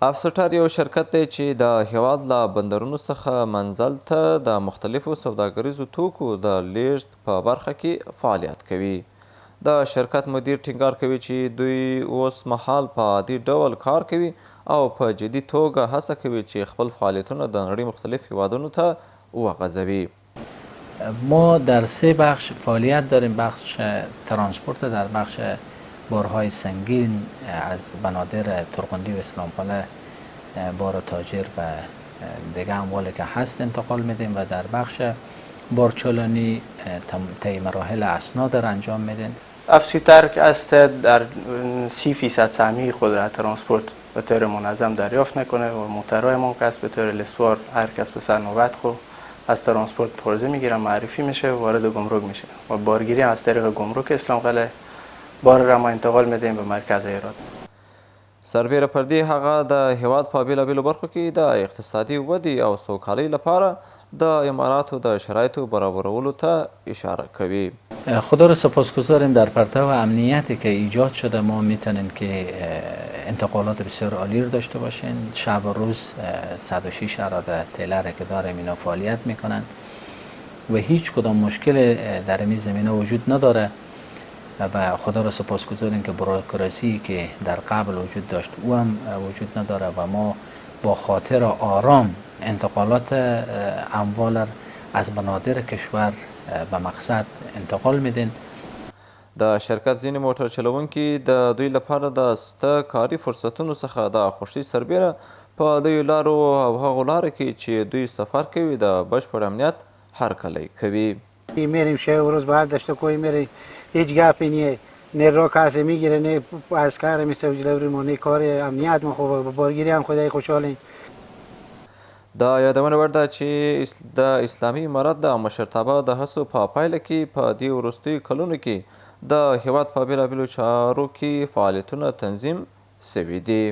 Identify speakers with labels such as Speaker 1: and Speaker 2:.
Speaker 1: افسټر یو شرکت دی چې د هیواد له بندرونو څخه منزل ته د مختلفو سوداګریزو توکو د لیږد په برخه کې فعالیت کوي. د شرکت مدیر ټینګار کوي چې دوی اوس مهال په عادي ډول کار کوي او په جدي توګه هڅه کوي چې خپل فعالیتونه د نړۍ مختلف هیوادونو ته وغځوي.
Speaker 2: ما در 3 بخش فعالیت داریم. بخش ترانسپورت در بخش بارهای سنگین از بنادر ترغندی و اسلامپله بار تاجر و دیگه اموالی که هست انتقال میدیم و در بخش بارچالانی طی مراحل اسناد را انجام میدیم.
Speaker 3: افسوتر است در 30% سهمیه خود را ترانسپورت به طور منظم دریافت میکنه و موترهای ما کس به طور لستوار هر کس به سر نوبت خود از ترانسپورت پرزه میگیرن، معرفی میشه و وارد گمرک میشه و بارگیری هم از طریق گمرک اسلام قلعه بار را ما انتقال میدیم به مرکز ایراد.
Speaker 1: سربیره پر دې هغه د هیواد په بیلابیلو برخو کې د اقتصادي ودې او سوکالۍ لپاره د اماراتو د شرایطو برابرولو ته اشاره کوي.
Speaker 2: خدا را سپاسگزاریم. در پرتو امنیتی که ایجاد شده ما میتونیم که انتقالات بسیار عالی رو داشته باشیم. شب و روز 106 اراده تیلر که داریم اینا فعالیت میکنن و هیچ کدام مشکل در این زمینه وجود نداره و خدا را سپاسگزاریم که بروکراسی که در قبل وجود داشت او هم وجود نداره و ما با خاطر آرام انتقالات اموال از بنادر کشور به مقصد انتقال میدین.
Speaker 1: د شرکت ځینې موټر چلوونکي د دوی لپاره د سته کاري فرصتونو څخه د خوښۍ سربیره په لویو لارو او هغو لارو کې چې دوی سفر کوي د بشپړ امنیت هرکلی کوي.
Speaker 4: میریم شب و روز باید داشته کوی میریم هیچ گپی نیه، نه را کسی میگیره نه از کار میسه جلوی ما نه کار امنیت ما خوب بارگیری هم خدای خوشحالیم.
Speaker 1: د یادونه وړ ده چې د اسلامي امارت د مشرتابه د هڅو په پایله کې په دې وروستیو کلونو کې د هیواد په بیلابیلو چارو کې فعالیتونه تنظیم سوي دي.